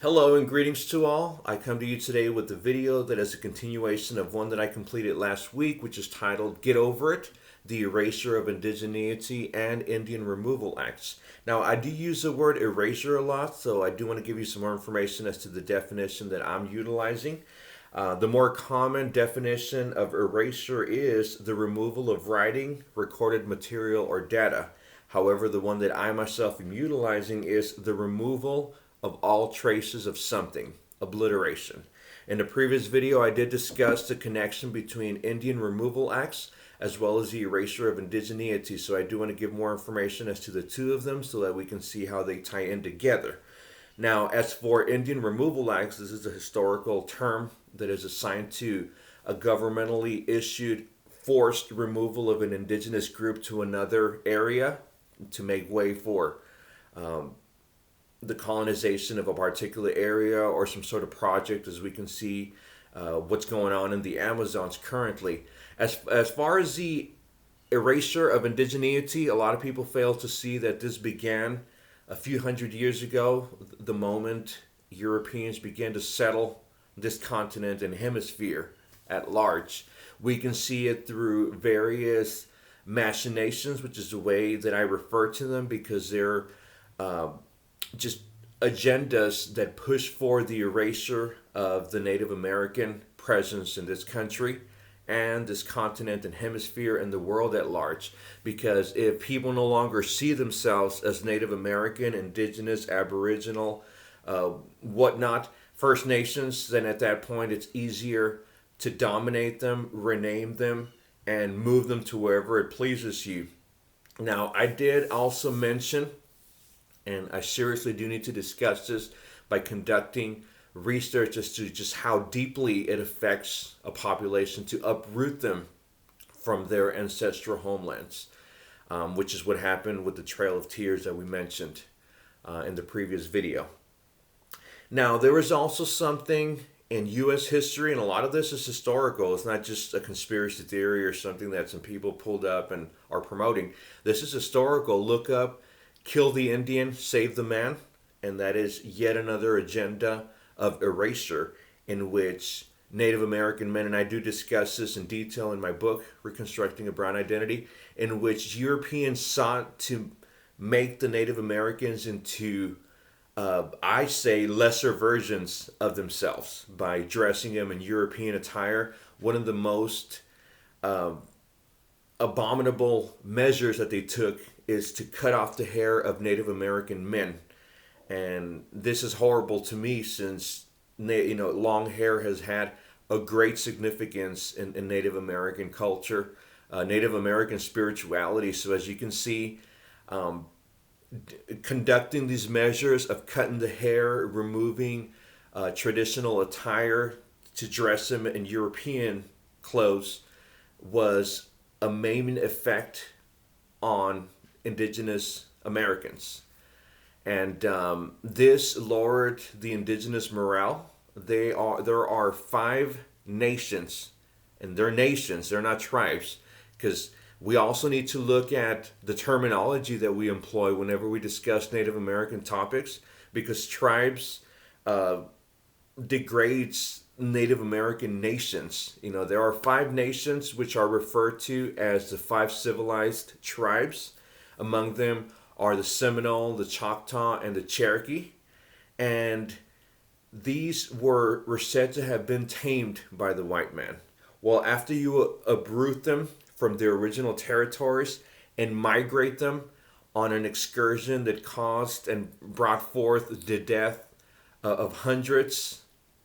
Hello and greetings to all. I come to you today with a video that is a continuation of one that I completed last week, which is titled Get Over It, the Erasure of Indigeneity and Indian Removal Acts. Now, I do use the word erasure a lot, so I do want to give you some more information as to the definition that I'm utilizing. The more common definition of erasure is the removal of writing, recorded material, or data. However, the one that I myself am utilizing is the removal of all traces of something, obliteration. In the previous video, I did discuss the connection between Indian removal acts as well as the erasure of indigeneity. So I do want to give more information as to the two of them so that we can see how they tie in together. Now, as for Indian removal acts, this is a historical term that is assigned to a governmentally issued forced removal of an indigenous group to another area to make way for the colonization of a particular area or some sort of project, as we can see what's going on in the Amazons currently. As far as the erasure of indigeneity, a lot of people fail to see that this began a few hundred years ago, the moment Europeans began to settle this continent and hemisphere at large. We can see it through various machinations, which is the way that I refer to them, because they're just agendas that push for the erasure of the Native American presence in this country and this continent and hemisphere and the world at large. Because if people no longer see themselves as Native American, Indigenous, Aboriginal, whatnot, First Nations, then at that point it's easier to dominate them, rename them, and move them to wherever it pleases you. Now, I did also mention, and I seriously do need to discuss this by conducting research as to just how deeply it affects a population to uproot them from their ancestral homelands, which is what happened with the Trail of Tears that we mentioned in the previous video. Now, there is also something in U.S. history, and a lot of this is historical. It's not just a conspiracy theory or something that some people pulled up and are promoting. This is historical. Look up Kill the Indian, Save the Man, and that is yet another agenda of erasure in which Native American men, and I do discuss this in detail in my book, Reconstructing a Brown Identity, in which Europeans sought to make the Native Americans into, I say, lesser versions of themselves by dressing them in European attire. One of the most abominable measures that they took is to cut off the hair of Native American men. And this is horrible to me, since long hair has had a great significance in Native American culture, Native American spirituality. So as you can see, conducting these measures of cutting the hair, removing traditional attire to dress them in European clothes was a maiming effect on indigenous Americans. And this lowered the indigenous morale. There are 5 nations, and they're nations, they're not tribes, because we also need to look at the terminology that we employ whenever we discuss Native American topics, because tribes degrades Native American nations. There are 5 nations which are referred to as the 5 civilized tribes. Among them are the Seminole, the Choctaw, and the Cherokee. And these were said to have been tamed by the white man. Well, after you uproot them from their original territories and migrate them on an excursion that caused and brought forth the death of hundreds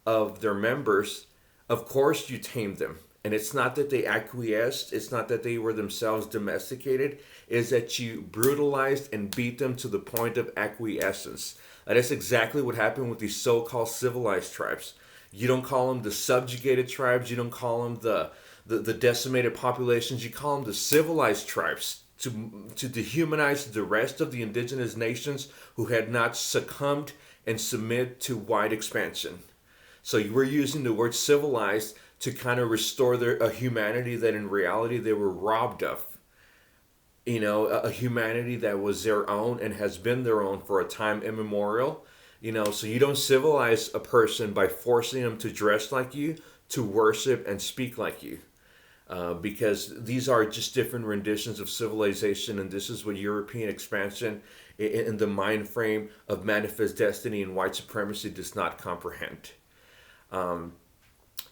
of their members, of course you tame them. And it's not that they acquiesced, it's not that they were themselves domesticated, it's that you brutalized and beat them to the point of acquiescence. That is exactly what happened with these so-called civilized tribes. You don't call them the subjugated tribes, you don't call them the decimated populations, you call them the civilized tribes to dehumanize the rest of the indigenous nations who had not succumbed and submit to wide expansion. So you were using the word civilized to kind of restore a humanity that in reality they were robbed of. A humanity that was their own and has been their own for a time immemorial, So you don't civilize a person by forcing them to dress like you, to worship and speak like you. Because these are just different renditions of civilization, and this is what European expansion in the mind frame of manifest destiny and white supremacy does not comprehend.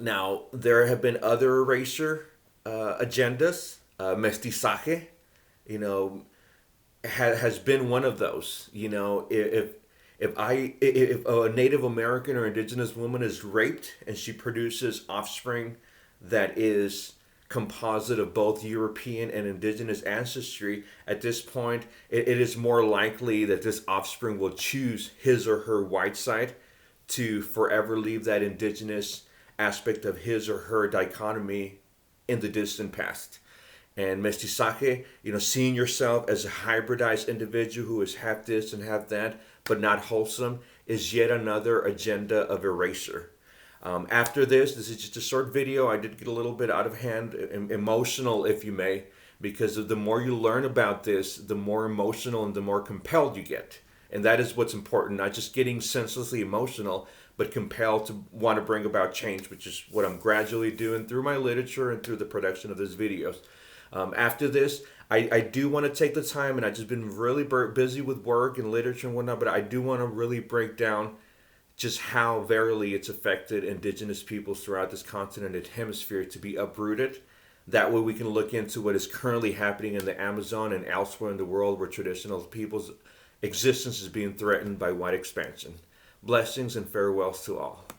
Now, there have been other erasure agendas. Mestizaje, you know, has been one of those. If a Native American or indigenous woman is raped and she produces offspring that is composite of both European and indigenous ancestry, at this point it is more likely that this offspring will choose his or her white side to forever leave that indigenous aspect of his or her dichotomy in the distant past. And mestizaje, seeing yourself as a hybridized individual who is half this and half that, but not wholesome, is yet another agenda of erasure. After this is just a short video. I did get a little bit out of hand, emotional, if you may, because the more you learn about this, the more emotional and the more compelled you get. And that is what's important, not just getting senselessly emotional, but compelled to want to bring about change, which is what I'm gradually doing through my literature and through the production of these videos. After this, I do want to take the time, and I've just been really busy with work and literature and whatnot, but I do want to really break down just how verily it's affected indigenous peoples throughout this continent and hemisphere to be uprooted. That way we can look into what is currently happening in the Amazon and elsewhere in the world where traditional peoples' existence is being threatened by white expansion. Blessings and farewells to all.